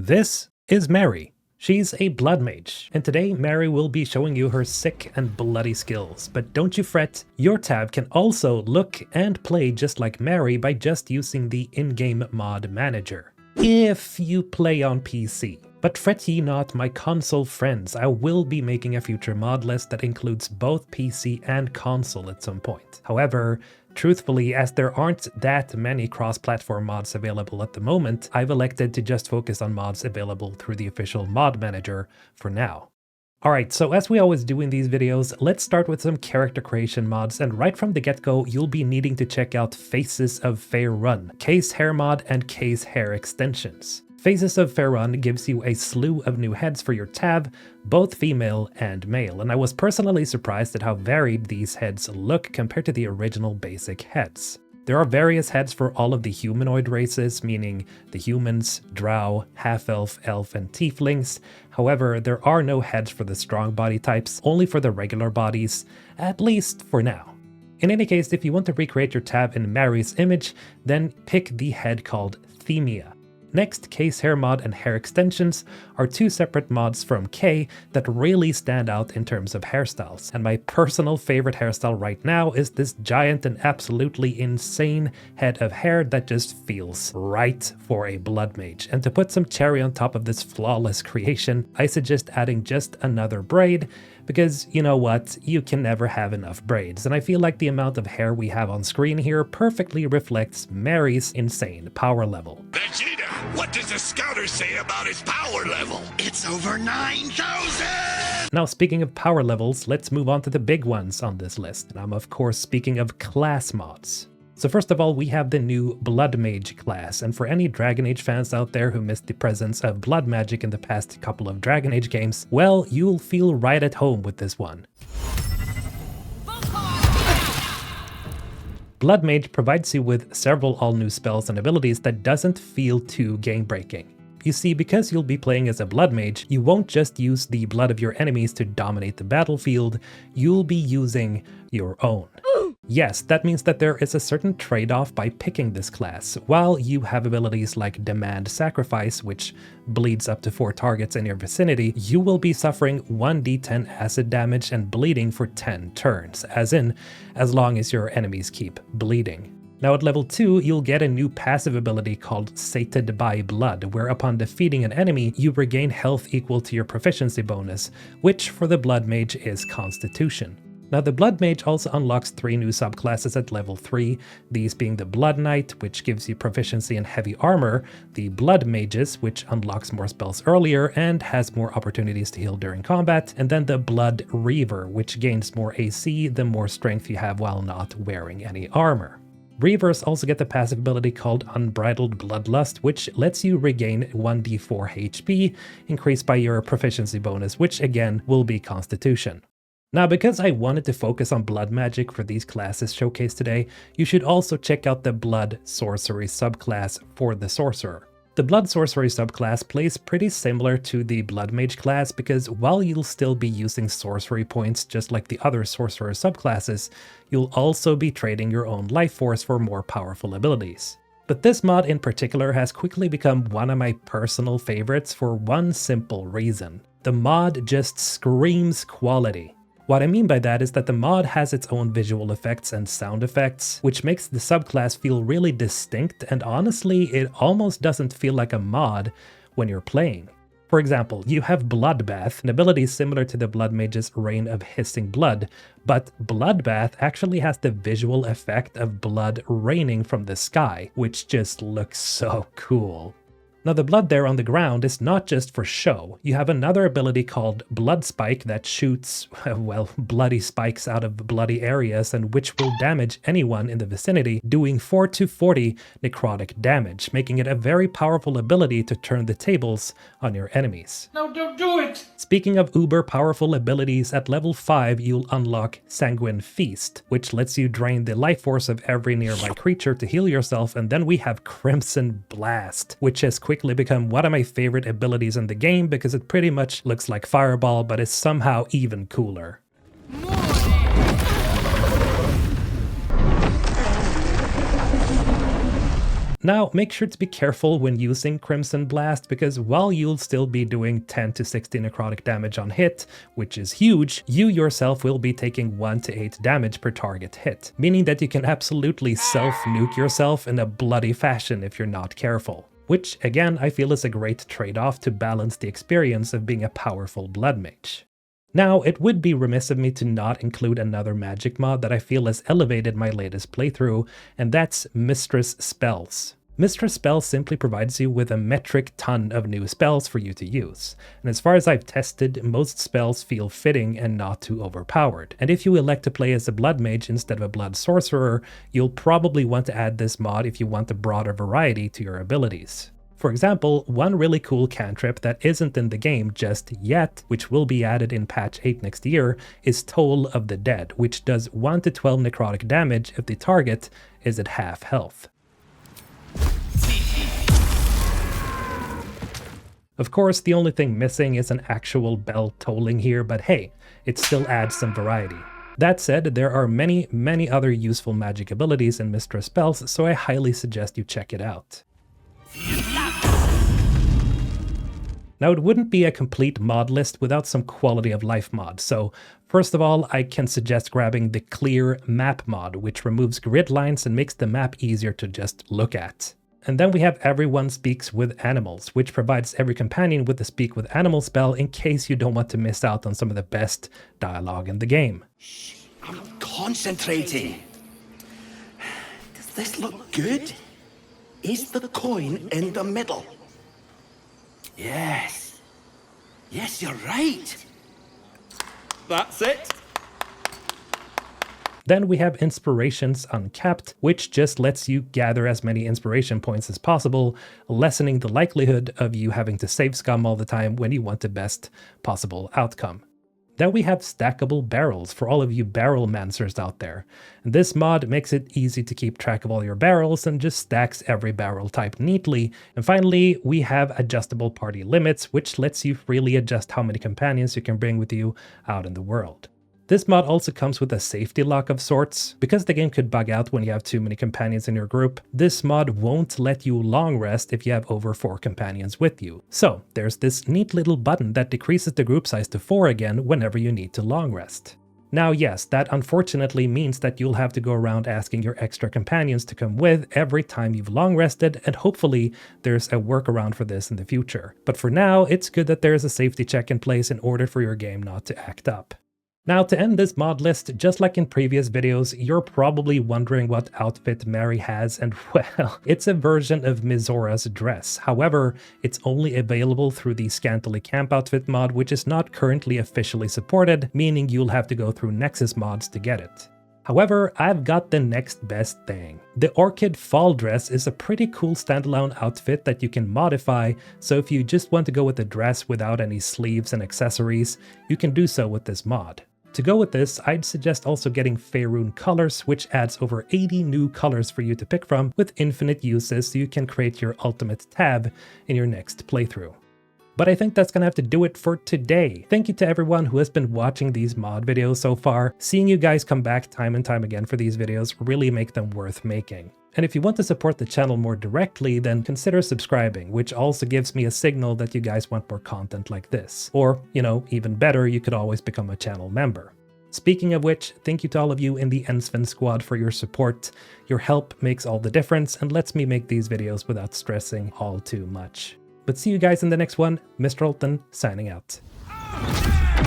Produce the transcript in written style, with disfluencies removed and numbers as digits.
This is Mary. She's a blood mage, and today Mary will be showing you her sick and bloody skills. But don't you fret, your tab can also look and play just like Mary by just using the in-game mod manager, if you play on PC. But fret ye not, my console friends, I will be making a future mod list that includes both PC and console at some point. However, truthfully, as there aren't that many cross-platform mods available at the moment, I've elected to just focus on mods available through the official mod manager for now. Alright, so as we always do in these videos, let's start with some character creation mods, and right from the get-go, you'll be needing to check out Faces of Faerun, Case Hair mod, and Case Hair extensions. Faces of Faerun gives you a slew of new heads for your tab, both female and male, and I was personally surprised at how varied these heads look compared to the original basic heads. There are various heads for all of the humanoid races, meaning the humans, drow, half-elf, elf, and tieflings. However, there are no heads for the strong body types, only for the regular bodies, at least for now. In any case, if you want to recreate your tab in Mary's image, then pick the head called Themia. Next, Case Hair mod and hair extensions are two separate mods from K that really stand out in terms of hairstyles, and my personal favorite hairstyle right now is this giant and absolutely insane head of hair that just feels right for a blood mage. And to put some cherry on top of this flawless creation, I suggest adding just another braid, because you know what, you can never have enough braids, and I feel like the amount of hair we have on screen here perfectly reflects Mary's insane power level. Vegeta, what does the scouter say about his power level? It's over 9,000! Now, speaking of power levels, let's move on to the big ones on this list, and I'm of course speaking of class mods. So first of all, we have the new Blood Mage class, and for any Dragon Age fans out there who missed the presence of blood magic in the past couple of Dragon Age games, well, you'll feel right at home with this one. Blood Mage provides you with several all-new spells and abilities that doesn't feel too game-breaking. You see, because you'll be playing as a blood mage, you won't just use the blood of your enemies to dominate the battlefield, you'll be using your own. Yes, that means that there is a certain trade-off by picking this class. While you have abilities like Demand Sacrifice, which bleeds up to 4 targets in your vicinity, you will be suffering 1d10 acid damage and bleeding for 10 turns, as long as your enemies keep bleeding. Now at level 2, you'll get a new passive ability called Sated by Blood, where upon defeating an enemy, you regain health equal to your proficiency bonus, which for the Blood Mage is Constitution. Now the Blood Mage also unlocks 3 new subclasses at level 3, these being the Blood Knight, which gives you proficiency in heavy armor, the Blood Mages, which unlocks more spells earlier and has more opportunities to heal during combat, and then the Blood Reaver, which gains more AC the more strength you have while not wearing any armor. Reavers also get the passive ability called Unbridled Bloodlust, which lets you regain 1d4 HP, increased by your proficiency bonus, which again will be Constitution. Now, because I wanted to focus on blood magic for these classes showcased today, you should also check out the Blood Sorcery subclass for the Sorcerer. The Blood Sorcery subclass plays pretty similar to the Blood Mage class because while you'll still be using sorcery points just like the other Sorcerer subclasses, you'll also be trading your own life force for more powerful abilities. But this mod in particular has quickly become one of my personal favorites for one simple reason. The mod just screams quality. What I mean by that is that the mod has its own visual effects and sound effects, which makes the subclass feel really distinct, and honestly, it almost doesn't feel like a mod when you're playing. For example, you have Bloodbath, an ability similar to the Blood Mage's Rain of Hissing Blood, but Bloodbath actually has the visual effect of blood raining from the sky, which just looks so cool. Now the blood there on the ground is not just for show. You have another ability called Blood Spike that shoots, well, bloody spikes out of bloody areas and which will damage anyone in the vicinity, doing 4 to 40 necrotic damage, making it a very powerful ability to turn the tables on your enemies. No, don't do it! Speaking of uber powerful abilities, at level 5 you'll unlock Sanguine Feast, which lets you drain the life force of every nearby creature to heal yourself, and then we have Crimson Blast, which has quickly become one of my favorite abilities in the game because it pretty much looks like Fireball but is somehow even cooler. Now, make sure to be careful when using Crimson Blast, because while you'll still be doing 10 to 60 necrotic damage on hit, which is huge, you yourself will be taking 1 to 8 damage per target hit, meaning that you can absolutely self-nuke yourself in a bloody fashion if you're not careful. Which, again, I feel is a great trade-off to balance the experience of being a powerful blood mage. Now, it would be remiss of me to not include another magic mod that I feel has elevated my latest playthrough, and that's Mistress Spells. Mistress Spells simply provides you with a metric ton of new spells for you to use, and as far as I've tested, most spells feel fitting and not too overpowered. And if you elect to play as a blood mage instead of a blood sorcerer, you'll probably want to add this mod if you want a broader variety to your abilities. For example, one really cool cantrip that isn't in the game just yet, which will be added in patch 8 next year, is Toll of the Dead, which does 1 to 12 necrotic damage if the target is at half health. Of course, the only thing missing is an actual bell tolling here, but hey, it still adds some variety. That said, there are many other useful magic abilities in Mistress Spells, so I highly suggest you check it out. Now, it wouldn't be a complete mod list without some quality of life mods, so first of all, I can suggest grabbing the Clear Map mod, which removes grid lines and makes the map easier to just look at. And then we have Everyone Speaks with Animals, which provides every companion with the Speak with Animals spell in case you don't want to miss out on some of the best dialogue in the game. Shh, I'm concentrating. Does this look good? Is the coin in the middle? Yes. Yes, you're right. That's it. Then we have Inspirations Uncapped, which just lets you gather as many inspiration points as possible, lessening the likelihood of you having to save scum all the time when you want the best possible outcome. Then we have Stackable Barrels for all of you barrel mancers out there. And this mod makes it easy to keep track of all your barrels and just stacks every barrel type neatly. And finally, we have Adjustable Party Limits, which lets you freely adjust how many companions you can bring with you out in the world. This mod also comes with a safety lock of sorts. Because the game could bug out when you have too many companions in your group, this mod won't let you long rest if you have over 4 companions with you. So there's this neat little button that decreases the group size to 4 again whenever you need to long rest. Now yes, that unfortunately means that you'll have to go around asking your extra companions to come with every time you've long rested, and hopefully there's a workaround for this in the future. But for now, it's good that there's a safety check in place in order for your game not to act up. Now, to end this mod list, just like in previous videos, you're probably wondering what outfit Mary has, and well, it's a version of Mizora's dress. However, it's only available through the Scantily Camp outfit mod, which is not currently officially supported, meaning you'll have to go through Nexus mods to get it. However, I've got the next best thing. The Orchid Fall Dress is a pretty cool standalone outfit that you can modify, so if you just want to go with a dress without any sleeves and accessories, you can do so with this mod. To go with this, I'd suggest also getting Faerun Colors, which adds over 80 new colors for you to pick from with infinite uses so you can create your ultimate tab in your next playthrough. But I think that's gonna have to do it for today. Thank you to everyone who has been watching these mod videos so far. Seeing you guys come back time and time again for these videos really make them worth making. And if you want to support the channel more directly, then consider subscribing, which also gives me a signal that you guys want more content like this. Or, you know, even better, you could always become a channel member. Speaking of which, thank you to all of you in the Ensven squad for your support. Your help makes all the difference and lets me make these videos without stressing all too much. But see you guys in the next one. Mr. Alton signing out.